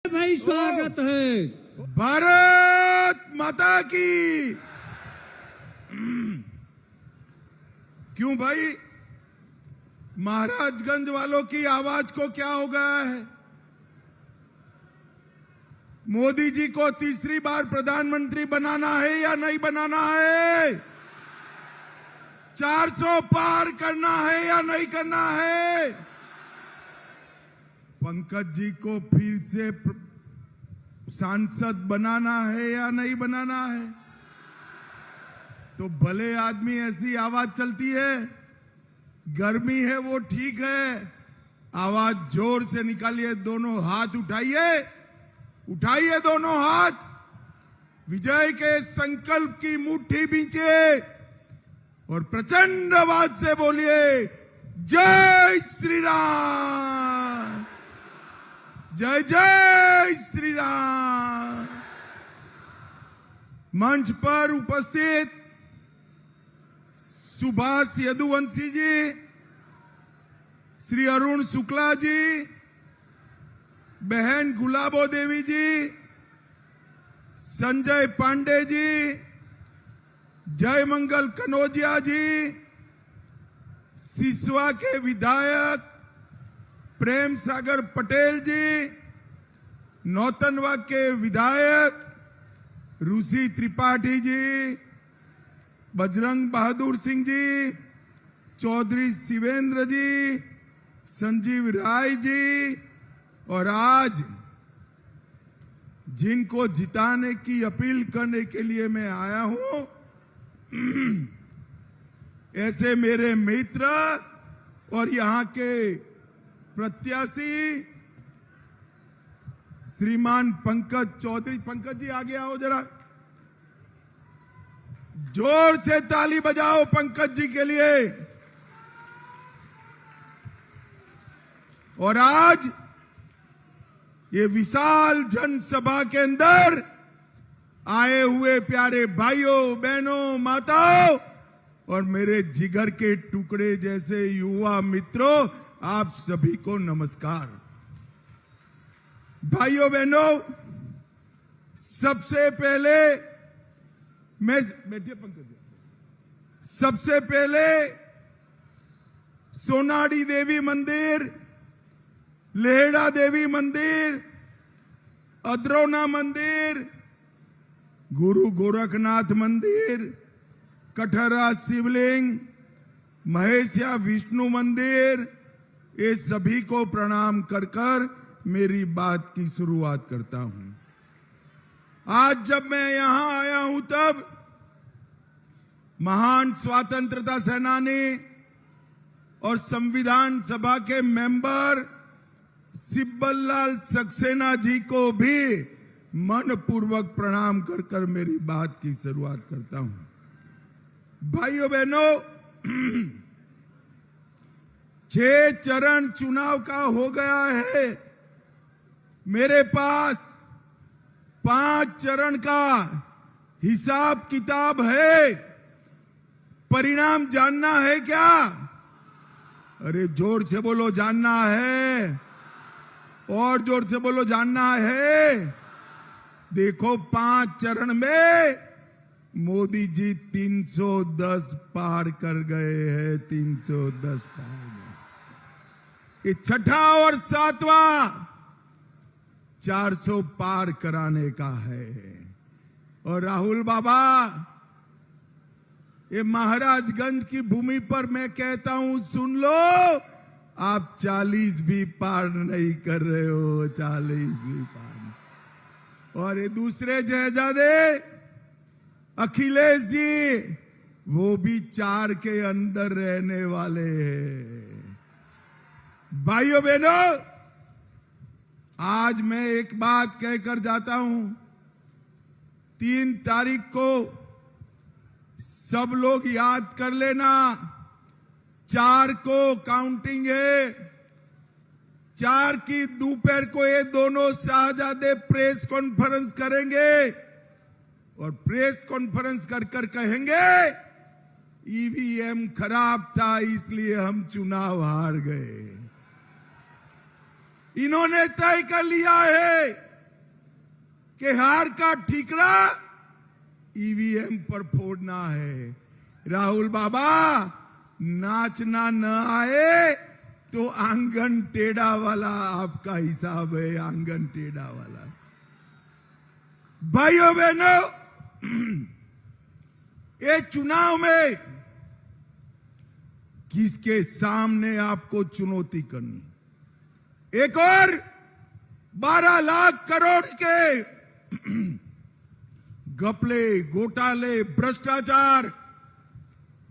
भाई स्वागत है। भारत माता की। क्यों भाई, महाराजगंज वालों की आवाज को क्या हो गया है? मोदी जी को तीसरी बार प्रधानमंत्री बनाना है या नहीं बनाना है? 400 पार करना है या नहीं करना है? पंकज जी को फिर से सांसद बनाना है या नहीं बनाना है? तो भले आदमी ऐसी आवाज चलती है, गर्मी है वो ठीक है, आवाज जोर से निकालिए, दोनों हाथ उठाइए, उठाइए दोनों हाथ, विजय के संकल्प की मुट्ठी बींचिए और प्रचंड आवाज से बोलिए जय श्री राम, जय जय श्री राम। मंच पर उपस्थित सुभाष यदुवंशी जी, श्री अरुण शुक्ला जी, बहन गुलाबो देवी जी, संजय पांडे जी, जय मंगल कनौजिया जी, सिसवा के विधायक प्रेम सागर पटेल जी, नौतनवा के विधायक ऋषि त्रिपाठी जी, बजरंग बहादुर सिंह जी, चौधरी शिवेंद्र जी, संजीव राय जी, और आज जिनको जिताने की अपील करने के लिए मैं आया हूं, ऐसे मेरे मित्र और यहां के प्रत्याशी श्रीमान पंकज चौधरी। पंकज जी आगे आओ जरा, जोर से ताली बजाओ पंकज जी के लिए। और आज ये विशाल जनसभा के अंदर आए हुए प्यारे भाइयों बहनों माताओं और मेरे जिगर के टुकड़े जैसे युवा मित्रों, आप सभी को नमस्कार। भाइयों बहनों, सबसे पहले मैं बैठिए पंकज जी, सबसे पहले सोनाड़ी देवी मंदिर, लेहड़ा देवी मंदिर, अद्रौना मंदिर, गुरु गोरखनाथ मंदिर, कठरा शिवलिंग, महेशिया विष्णु मंदिर, ये सभी को प्रणाम कर कर मेरी बात की शुरुआत करता हूं। आज जब मैं यहां आया हूं तब महान स्वतंत्रता सेनानी और संविधान सभा के मेंबर सिब्बल लाल सक्सेना जी को भी मनपूर्वक प्रणाम कर कर मेरी बात की शुरुआत करता हूं। भाइयों बहनों, 6 चरण चुनाव का हो गया है, मेरे पास 5 चरण का हिसाब किताब है। परिणाम जानना है क्या? अरे जोर से बोलो, जानना है, और जोर से बोलो, जानना है। देखो 5 चरण में मोदी जी 310 पार कर गए हैं, 310 पार। ये छठा और 7वां 400 पार कराने का है। और राहुल बाबा, ये महाराजगंज की भूमि पर मैं कहता हूं, सुन लो, आप 40 भी पार नहीं कर रहे हो, 40 भी पार। और ये दूसरे शहजादे अखिलेश जी, वो भी 4 के अंदर रहने वाले हैं। भाइयों बहनों, आज मैं एक बात कहकर जाता हूं, 3 तारीख को सब लोग याद कर लेना, 4 को काउंटिंग है, 4 की दोपहर को ये दोनों शाहजादे प्रेस कॉन्फ्रेंस करेंगे और प्रेस कॉन्फ्रेंस कर कर कहेंगे ईवीएम खराब था इसलिए हम चुनाव हार गए। इन्होंने तय कर लिया है कि हार का ठीकरा ईवीएम पर फोड़ना है। राहुल बाबा, नाचना न आए तो आंगन टेढ़ा वाला आपका हिसाब है, आंगन टेढ़ा वाला। भाइयों बहनों, ये चुनाव में किसके सामने आपको चुनौती करनी? एक और 12 लाख करोड़ के घपले, घोटाले, भ्रष्टाचार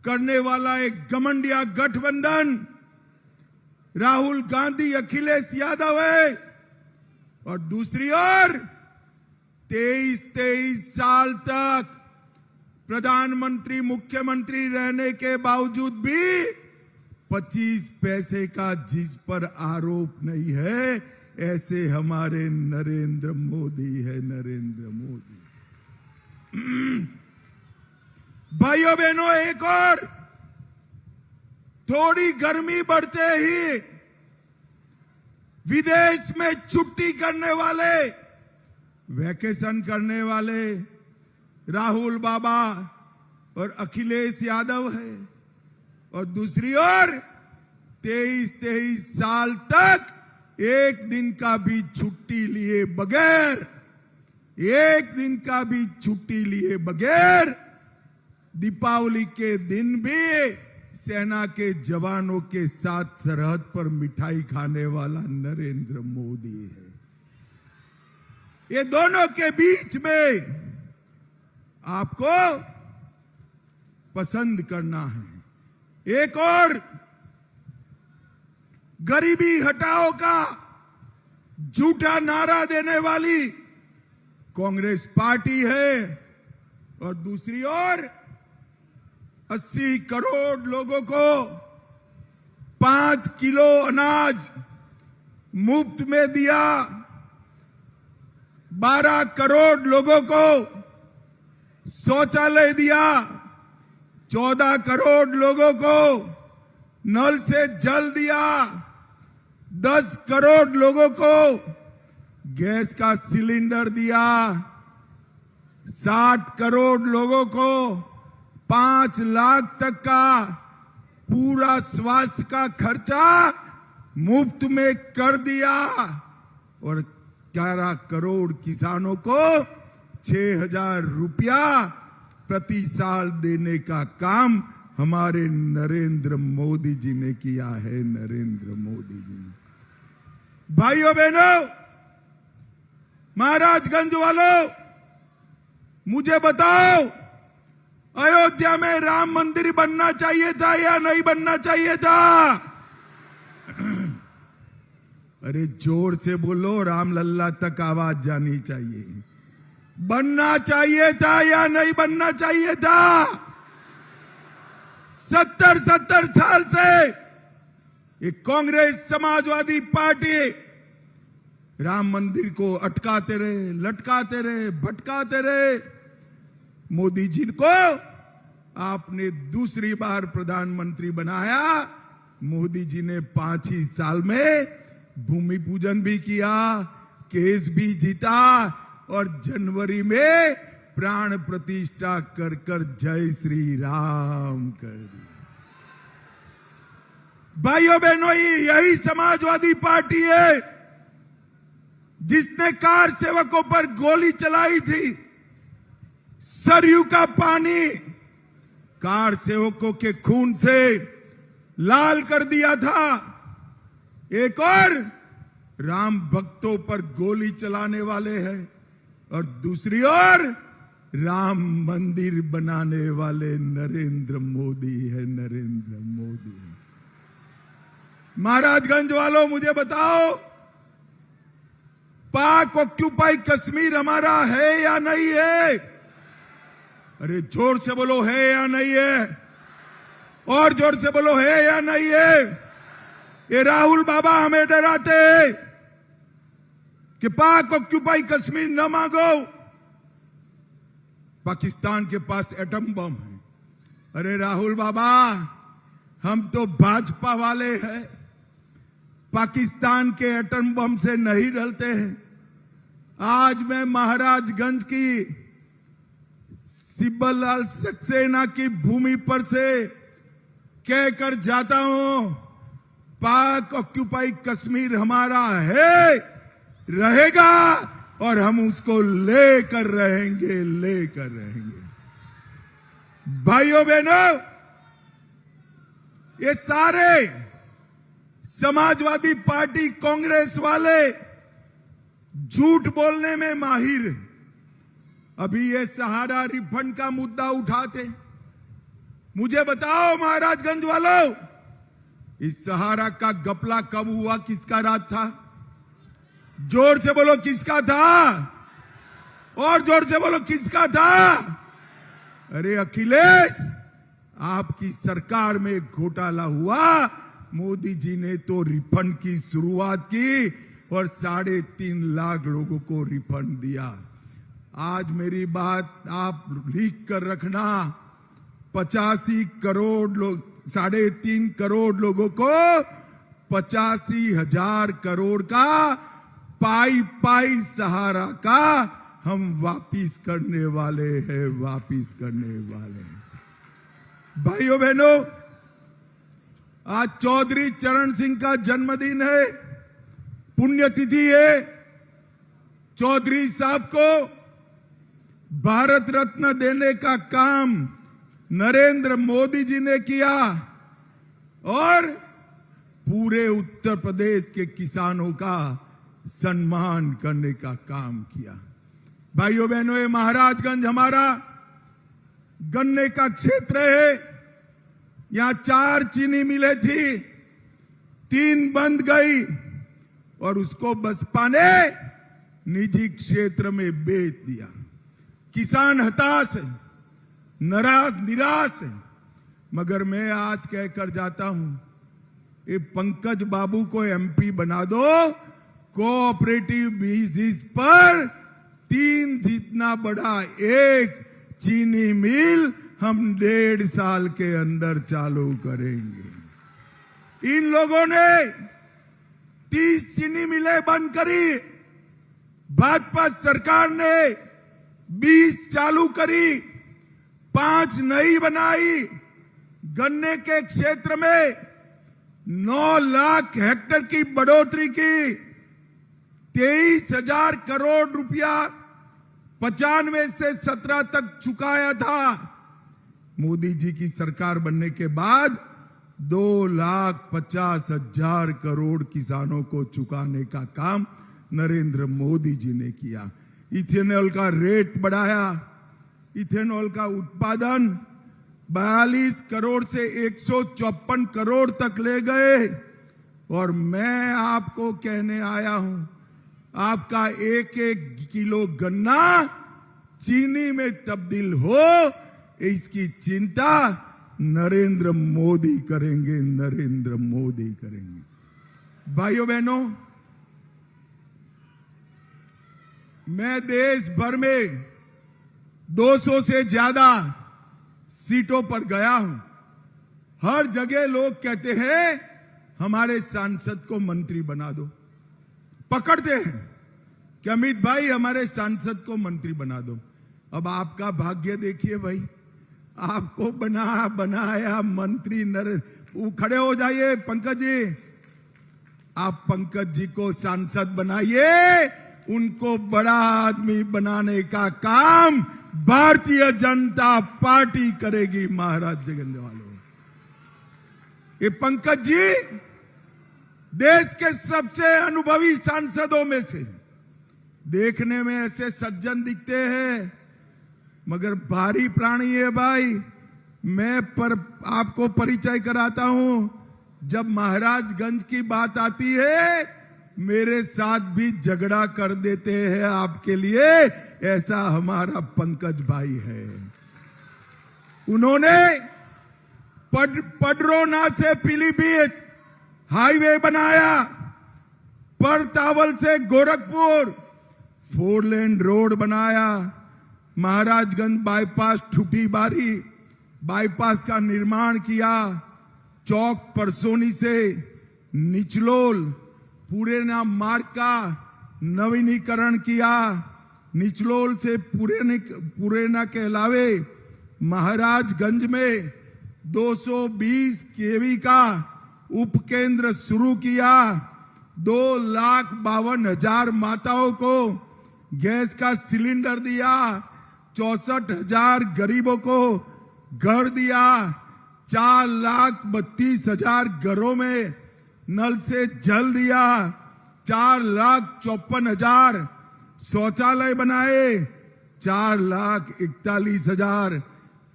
करने वाला एक घमंडिया गठबंधन राहुल गांधी, अखिलेश यादव है। और दूसरी ओर 23 साल तक प्रधानमंत्री, मुख्यमंत्री रहने के बावजूद भी 25 पैसे का जिस पर आरोप नहीं है, ऐसे हमारे नरेंद्र मोदी है, नरेंद्र मोदी। भाइयों बहनों, एक और, थोड़ी गर्मी बढ़ते ही विदेश में छुट्टी करने वाले, वैकेशन करने वाले राहुल बाबा और अखिलेश यादव है। और दूसरी ओर 23 साल तक एक दिन का भी छुट्टी लिए बगैर, एक दिन का भी छुट्टी लिए बगैर दीपावली के दिन भी सेना के जवानों के साथ सरहद पर मिठाई खाने वाला नरेंद्र मोदी है। ये दोनों के बीच में आपको पसंद करना है। एक और गरीबी हटाओ का झूठा नारा देने वाली कांग्रेस पार्टी है, और दूसरी ओर 80 करोड़ लोगों को 5 किलो अनाज मुफ्त में दिया, 12 करोड़ लोगों को शौचालय दिया, 14 करोड़ लोगों को नल से जल दिया, 10 करोड़ लोगों को गैस का सिलेंडर दिया, 60 करोड़ लोगों को 5 लाख तक का पूरा स्वास्थ्य का खर्चा मुफ्त में कर दिया, और 11 करोड़ किसानों को 6,000 रुपया प्रति साल देने का काम हमारे नरेंद्र मोदी जी ने किया है, नरेंद्र मोदी जी ने। भाइयों बहनों, महाराजगंज वालों, मुझे बताओ, अयोध्या में राम मंदिर बनना चाहिए था या नहीं बनना चाहिए था? अरे जोर से बोलो, राम लल्ला तक आवाज जानी चाहिए। बनना चाहिए था या नहीं बनना चाहिए था? 70 साल से ये कांग्रेस समाजवादी पार्टी राम मंदिर को अटकाते रहे, लटकाते रहे, भटकाते रहे। मोदी जी को आपने दूसरी बार प्रधानमंत्री बनाया। मोदी जी ने 5 ही साल में भूमि पूजन भी किया, केस भी जीता, और जनवरी में प्राण प्रतिष्ठा कर कर जय श्री राम कर दिया। भाइयों बहनों, यही समाजवादी पार्टी है जिसने कार सेवकों पर गोली चलाई थी। सरयू का पानी कार सेवकों के खून से लाल कर दिया था। एक और राम भक्तों पर गोली चलाने वाले हैं, और दूसरी ओर राम मंदिर बनाने वाले नरेंद्र मोदी है, नरेंद्र मोदी है। महाराजगंज वालों, मुझे बताओ, पाक ऑक्यूपाई कश्मीर हमारा है या नहीं है? अरे जोर से बोलो, है या नहीं है? और जोर से बोलो, है या नहीं है? ये राहुल बाबा हमें डराते हैं कि पाक ऑक्यूपाई कश्मीर न मांगो, पाकिस्तान के पास एटम बम है। अरे राहुल बाबा, हम तो भाजपा वाले हैं, पाकिस्तान के एटम बम से नहीं डरते हैं। आज मैं महाराजगंज की शिवलाल सक्सेना की भूमि पर से कहकर जाता हूं, पाक ऑक्यूपाई कश्मीर हमारा है, रहेगा और हम उसको लेकर रहेंगे। भाइयों बहनों, ये सारे समाजवादी पार्टी कांग्रेस वाले झूठ बोलने में माहिर। अभी ये सहारा रिफंड का मुद्दा उठाते, मुझे बताओ महाराजगंज वालों, इस सहारा का घपला कब हुआ, किसका राज था? जोर से बोलो किसका था, और जोर से बोलो किसका था? अरे अखिलेश, आपकी सरकार में घोटाला हुआ, मोदी जी ने तो रिफंड की शुरुआत की और 3.5 लाख लोगों को रिफंड दिया। आज मेरी बात आप लिख कर रखना, 85 करोड़ लोग, 3.5 करोड़ लोगों को 85,000 करोड़ का पाई सहारा का हम वापिस करने वाले हैं। भाइयों बहनों, आज चौधरी चरण सिंह का जन्मदिन है, पुण्यतिथि है। चौधरी साहब को भारत रत्न देने का काम नरेंद्र मोदी जी ने किया और पूरे उत्तर प्रदेश के किसानों का सम्मान करने का काम किया। भाइयों बहनों, ये महाराजगंज हमारा गन्ने का क्षेत्र है। यहां 4 चीनी मिलें थी, 3 बंद गई और उसको बसपा ने निजी क्षेत्र में बेच दिया। किसान हताश है, निराश है। मगर मैं आज कहकर जाता हूं, ये पंकज बाबू को एमपी बना दो, कोऑपरेटिव बेसिस पर 3 जितना बड़ा एक चीनी मिल हम 1.5 साल के अंदर चालू करेंगे। इन लोगों ने 30 चीनी मिलें बंद करी, भाजपा सरकार ने 20 चालू करी, 5 नई बनाई। गन्ने के क्षेत्र में 9 लाख हेक्टेयर की बढ़ोतरी की, 23,000 करोड़ रुपया 95 से 17 तक चुकाया था। मोदी जी की सरकार बनने के बाद 2,50,000 करोड़ किसानों को चुकाने का काम नरेंद्र मोदी जी ने किया। इथेनॉल का रेट बढ़ाया, इथेनॉल का उत्पादन 42 करोड़ से 154 करोड़ तक ले गए। और मैं आपको कहने आया हूं, आपका 1-1 किलो गन्ना चीनी में तब्दील हो, इसकी चिंता नरेंद्र मोदी करेंगे। भाइयों बहनों, मैं देश भर में 200 से ज्यादा सीटों पर गया हूं। हर जगह लोग कहते हैं हमारे सांसद को मंत्री बना दो, पकड़ते हैं कि अमित भाई हमारे सांसद को मंत्री बना दो। अब आपका भाग्य देखिए भाई, आपको बनाया मंत्री वो खड़े हो जाइए पंकज जी, आप पंकज जी को सांसद बनाइए, उनको बड़ा आदमी बनाने का काम भारतीय जनता पार्टी करेगी। महाराजगंज वालों, ये पंकज जी देश के सबसे अनुभवी सांसदों में से, देखने में ऐसे सज्जन दिखते हैं मगर भारी प्राणी है भाई। मैं आपको परिचय कराता हूं, जब महाराजगंज की बात आती है मेरे साथ भी झगड़ा कर देते हैं आपके लिए, ऐसा हमारा पंकज भाई है। उन्होंने पडरौना से पीलीभीत हाईवे बनाया, परतावल से गोरखपुर 4 लेन रोड बनाया, महाराजगंज बाईपास ठुटीबारी बाईपास का निर्माण किया, चौक परसोनी से निचलोल पुरेना मार्ग का नवीनीकरण किया। निचलोल से पुरेना कहलावे महाराजगंज में 220 केवी का उपकेंद्र शुरू किया। 2,52,000 माताओं को गैस का सिलेंडर दिया। 64,000 गरीबों को घर दिया। 4,32,000 घरों में नल से जल दिया। 4,54,000 शौचालय बनाए। 4,41,000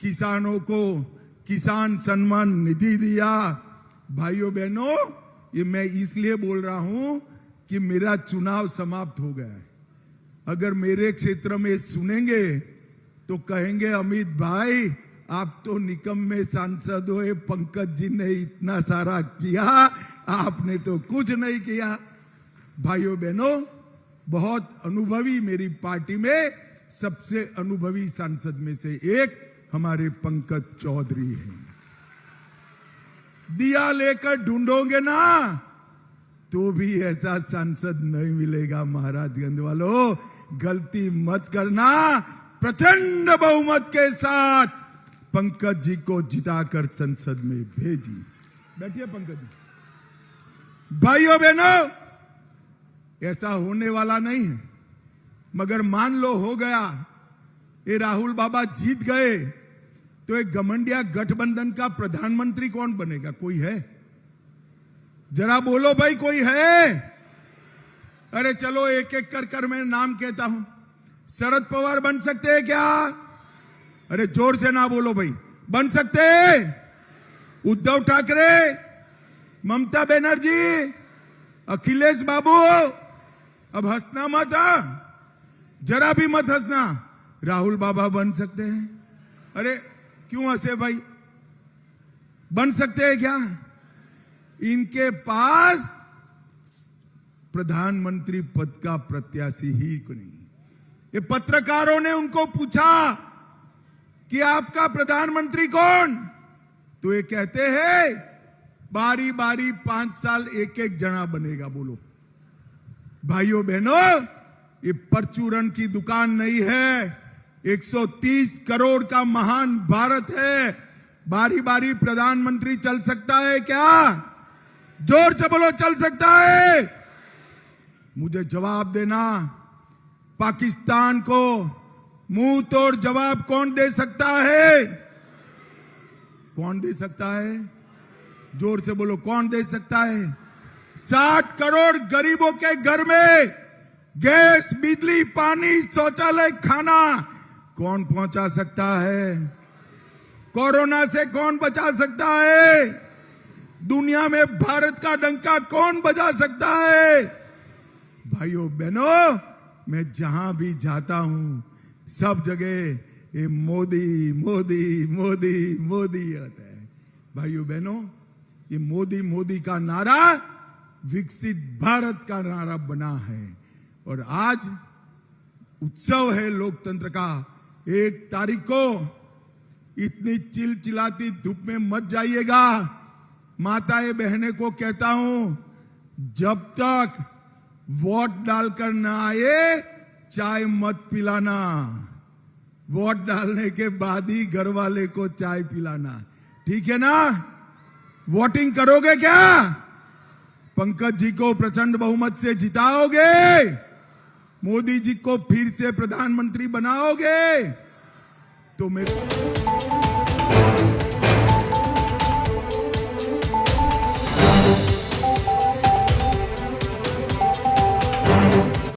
किसानों को किसान सम्मान निधि दिया। भाइयों बहनों, ये मैं इसलिए बोल रहा हूं कि मेरा चुनाव समाप्त हो गया है। अगर मेरे क्षेत्र में सुनेंगे तो कहेंगे अमित भाई आप तो निकम्मे सांसद हो, पंकज जी ने इतना सारा किया, आपने तो कुछ नहीं किया। भाइयों बहनों, बहुत अनुभवी, मेरी पार्टी में सबसे अनुभवी सांसद में से एक हमारे पंकज चौधरी हैं। दिया लेकर ढूंढोगे ना तो भी ऐसा सांसद नहीं मिलेगा। महाराजगंज वालों, गलती मत करना। प्रचंड बहुमत के साथ पंकज जी को जिताकर संसद में भेजिए। बैठिए पंकज जी। भाइयों बहनों, ऐसा होने वाला नहीं है, मगर मान लो हो गया, ये राहुल बाबा जीत गए तो एक घमंडिया गठबंधन का प्रधानमंत्री कौन बनेगा? कोई है? जरा बोलो भाई, कोई है? अरे चलो एक एक कर मैं नाम कहता हूं। शरद पवार बन सकते हैं क्या? अरे जोर से ना बोलो भाई, बन सकते हैं? उद्धव ठाकरे, ममता बनर्जी, अखिलेश बाबू, अब हंसना मत, जरा भी मत हंसना। राहुल बाबा बन सकते हैं? अरे क्यों हंसे भाई? बन सकते हैं क्या? इनके पास प्रधानमंत्री पद का प्रत्याशी ही नहीं। ये पत्रकारों ने उनको पूछा कि आपका प्रधानमंत्री कौन? तो ये कहते हैं बारी बारी 5 साल एक एक जना बनेगा। बोलो भाइयों बहनों, ये परचूरन की दुकान नहीं है। 130 करोड़ का महान भारत है। बारी बारी प्रधानमंत्री चल सकता है क्या? जोर से बोलो, चल सकता है? मुझे जवाब देना। पाकिस्तान को मुंह तोड़ जवाब कौन दे सकता है? कौन दे सकता है? जोर से बोलो, कौन दे सकता है? 60 करोड़ गरीबों के घर में गैस, बिजली, पानी, शौचालय, खाना कौन पहुंचा सकता है? कोरोना से कौन बचा सकता है? दुनिया में भारत का डंका कौन बजा सकता है? भाइयों बहनों, मैं जहां भी जाता हूं सब जगह ये मोदी मोदी मोदी मोदी आता है। भाइयों बहनों, ये मोदी मोदी का नारा विकसित भारत का नारा बना है। और आज उत्सव है लोकतंत्र का। 1 तारीख को इतनी चिलचिलाती धूप में मत जाइएगा। माताएं बहने को कहता हूं, जब तक वोट डालकर ना आए चाय मत पिलाना। वोट डालने के बाद ही घर वाले को चाय पिलाना, ठीक है ना? वोटिंग करोगे क्या? पंकज जी को प्रचंड बहुमत से जिताओगे? मोदी जी को फिर से प्रधानमंत्री बनाओगे? तो मेरे